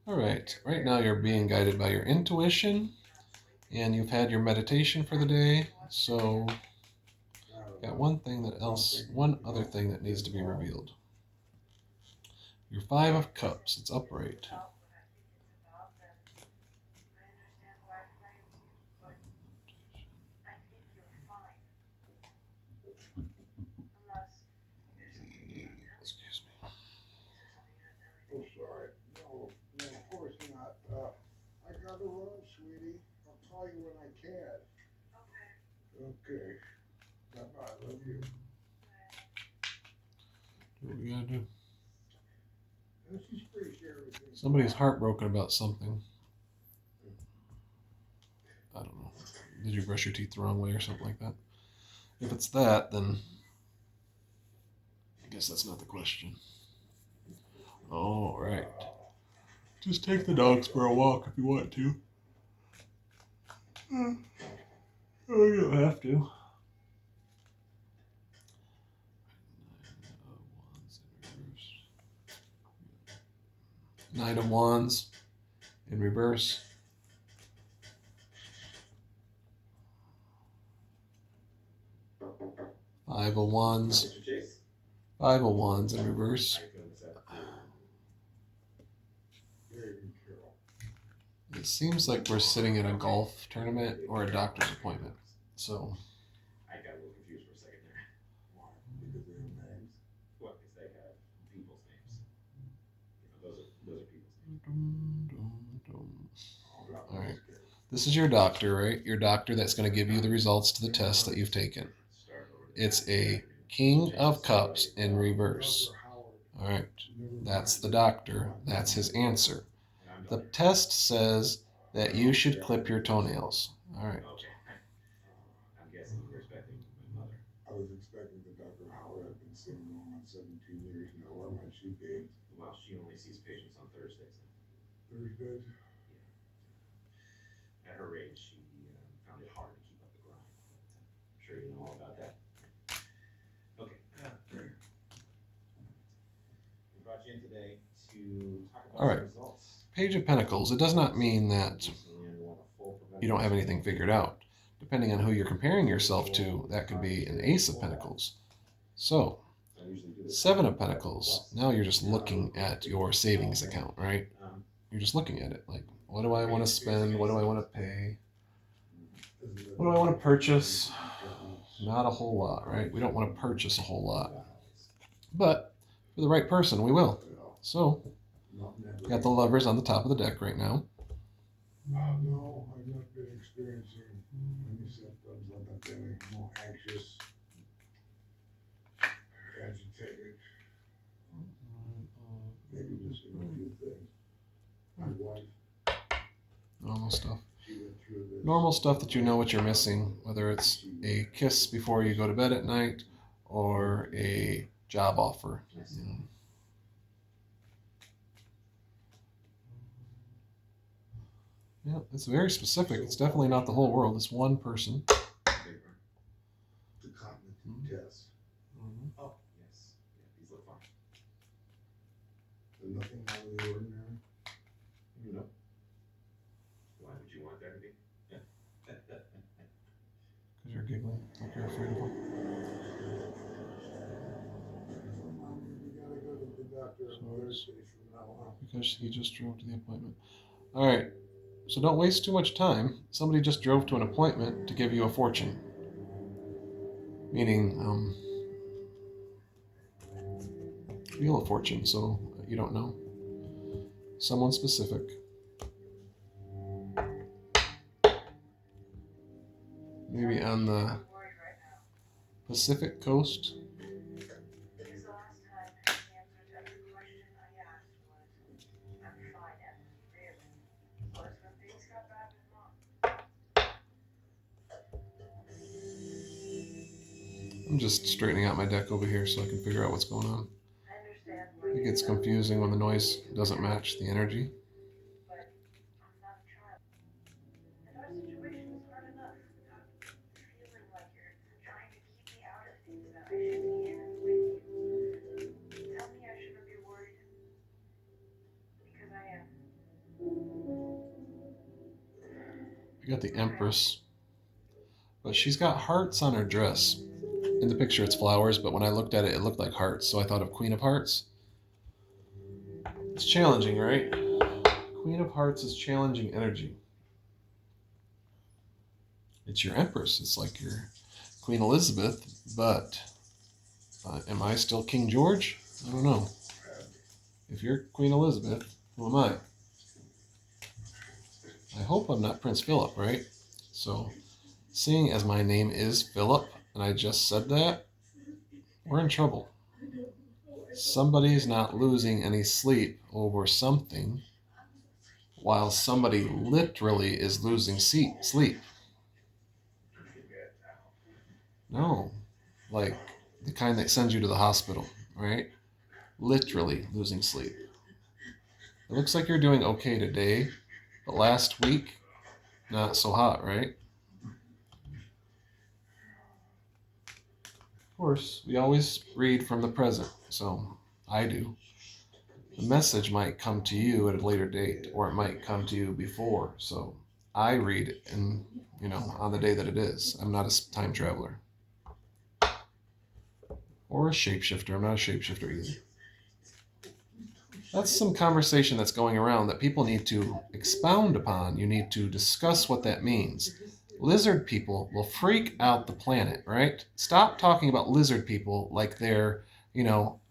All right. Right now, you're being guided by your intuition, and you've had your meditation for the day. So, got one other thing that needs to be revealed. Your Five of Cups. It's upright. Excuse me. Oh, sorry. No, no, of course not. I gotta run, sweetie. I'll call you when I can. Okay. Bye bye. Love you. What we gotta do? She's pretty sure everything's Somebody's fine. heartbroken about something. I don't know. Did you brush your teeth the wrong way or something like that? If it's that, then I guess that's not the question. All right. Just take the dogs for a walk if you want to. Oh, you don't have to. Nine of Wands in reverse. Five of Wands. Five of Wands in reverse. It seems like we're sitting in a golf tournament or a doctor's appointment. So, I got a little confused for a second there. Why? Because they have names? What? Because they have people's names. Those are people's names. all right. This is your doctor, right? Your doctor that's going to give you the results to the test that you've taken. It's a King of Cups in reverse. All right. That's the doctor. That's his answer. The test says that you should clip your toenails. All right. I'm guessing you were expecting my mother. I was expecting the Dr. Howard. I've been seeing going on 17 years now. Where might she be? Well, she only sees patients on Thursdays. Thursdays? Yeah. At her age, she found it hard to keep up the grind. I'm sure you know all about that. Okay. We brought you in today to talk about All right. some results. Page of Pentacles. It does not mean that you don't have anything figured out. Depending on who you're comparing yourself to, that could be an Ace of Pentacles. So, Seven of Pentacles. Now you're just looking at your savings account, right? You're just looking at it like, what do I want to spend? What do I want to pay? What do I want to purchase? Not a whole lot, right? We don't want to purchase a whole lot. But for the right person, we will. So, got the Lovers on the top of the deck right now. No, I've not been experiencing any symptoms. I've not been any more anxious, agitated. Maybe just a few things. My wife. Normal stuff. She went through this. Normal stuff that you know what you're missing, whether it's a kiss before you go to bed at night or a job offer. You know. Yeah, it's very specific. It's definitely not the whole world. It's one person. The cognitive test. Mm-hmm. Oh, yes. Yeah, these look fine. There's nothing out of the ordinary? No. Why would you want there to be? Because you're giggling like you're afraid of them. We gotta go to the doctor on Thursdays from now on. Because he just drove to the appointment. All right. So don't waste too much time. Somebody just drove to an appointment to give you a fortune. Meaning, real a fortune, so you don't know. Someone specific. Maybe on the Pacific coast. I'm just straightening out my deck over here so I can figure out what's going on. It gets confusing when the noise doesn't match the energy. got the Empress, but she's got hearts on her dress. In the picture, it's flowers, but when I looked at it, it looked like hearts, so I thought of Queen of Hearts. It's challenging, right? Queen of Hearts is challenging energy. It's your Empress. It's like your Queen Elizabeth, but am I still King George? I don't know. If you're Queen Elizabeth, who am I? I hope I'm not Prince Philip, right? So, seeing as my name is Philip, and I just said that, we're in trouble. Somebody's not losing any sleep over something, while somebody literally is losing sleep. No, like the kind that sends you to the hospital, right? Literally losing sleep. It looks like you're doing okay today, but last week, not so hot, right? Of course, we always read from the present, so I do. The message might come to you at a later date, or it might come to you before, so I read it and, on the day that it is. I'm not a time traveler. Or a shapeshifter. I'm not a shapeshifter either. That's some conversation that's going around that people need to expound upon. You need to discuss what that means. Lizard people will freak out the planet, right? Stop talking about lizard people like they're,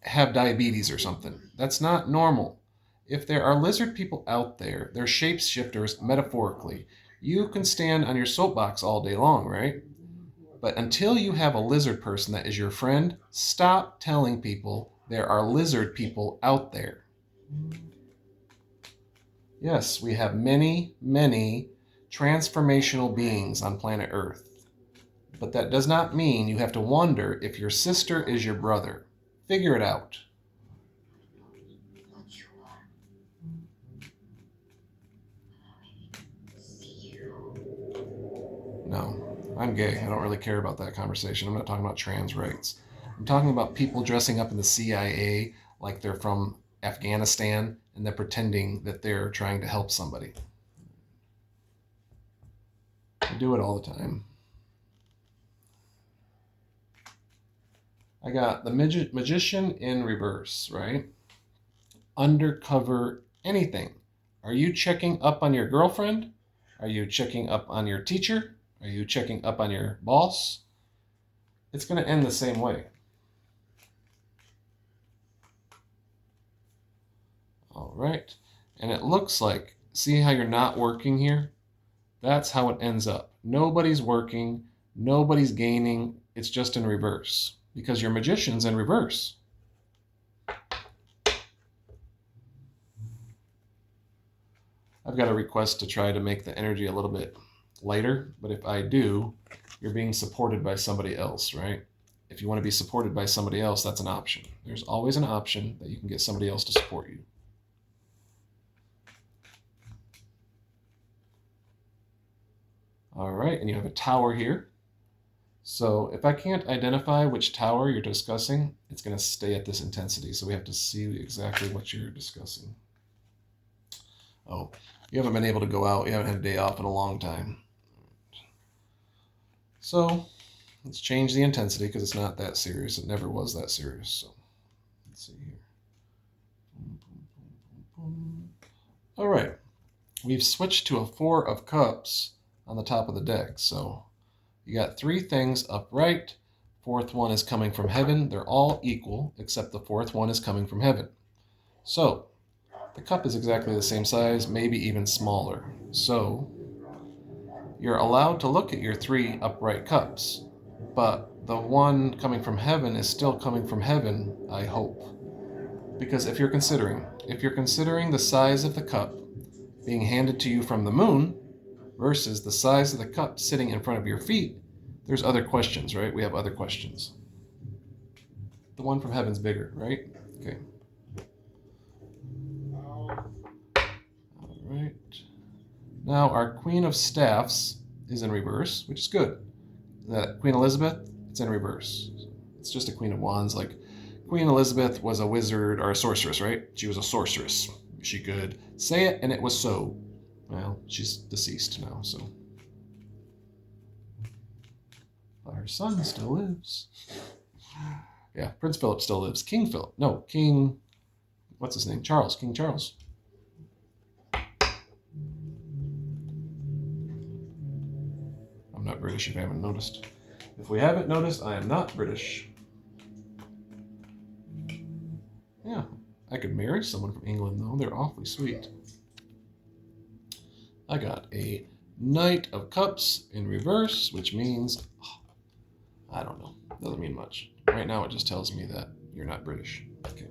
have diabetes or something. That's not normal. If there are lizard people out there, they're shapeshifters metaphorically. You can stand on your soapbox all day long, right? But until you have a lizard person that is your friend, stop telling people there are lizard people out there. Yes, we have many, many transformational beings on planet Earth. But that does not mean you have to wonder if your sister is your brother. Figure it out. No, I'm gay. I don't really care about that conversation. I'm not talking about trans rights. I'm talking about people dressing up in the CIA like they're from Afghanistan and they're pretending that they're trying to help somebody. I do it all the time. I got the magician in reverse, right? Undercover anything. Are you checking up on your girlfriend? Are you checking up on your teacher? Are you checking up on your boss? It's going to end the same way. All right. And it looks like, see how you're not working here? That's how it ends up. Nobody's working. Nobody's gaining. It's just in reverse because your magician's in reverse. I've got a request to try to make the energy a little bit lighter, but if I do, you're being supported by somebody else, right? If you want to be supported by somebody else, that's an option. There's always an option that you can get somebody else to support you. All right, and you have a tower here. So if I can't identify which tower you're discussing, it's going to stay at this intensity. So we have to see exactly what you're discussing. Oh, you haven't been able to go out. You haven't had a day off in a long time. So let's change the intensity because it's not that serious. It never was that serious. So let's see here. All right. We've switched to a 4 of Cups on the top of the deck. So you got 3 things upright. 4th one is coming from heaven. They're all equal, except the 4th one is coming from heaven. So the cup is exactly the same size, maybe even smaller. So you're allowed to look at your 3 upright cups, but the one coming from heaven is still coming from heaven, I hope. Because if you're considering the size of the cup being handed to you from the moon versus the size of the cup sitting in front of your feet, there's other questions, right? We have other questions. The one from heaven's bigger, right? Okay. All right. Now our Queen of Staffs is in reverse, which is good. Queen Elizabeth, it's in reverse. It's just a Queen of Wands. Like Queen Elizabeth was a wizard or a sorceress, right? She was a sorceress. She could say it and it was so. Well, she's deceased now, so Our son still lives. Yeah, Prince Philip still lives. King Philip. No, King. What's his name? Charles. King Charles. I'm not British if you haven't noticed. If we haven't noticed, I am not British. Yeah, I could marry someone from England, though. They're awfully sweet. I got a Knight of Cups in reverse, which means, I don't know. Doesn't mean much. Right now, it just tells me that you're not British. Okay.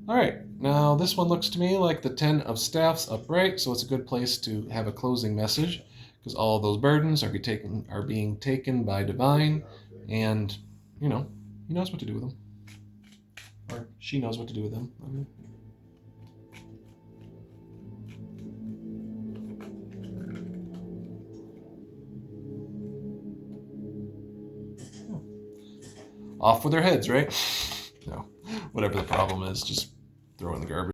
All right, now this one looks to me like the 10 of Staffs upright, so it's a good place to have a closing message because all of those burdens are being taken by Divine, and you know, he knows what to do with them, or she knows what to do with them. I mean, off with their heads, right? No, whatever the problem is, just throw in the garbage.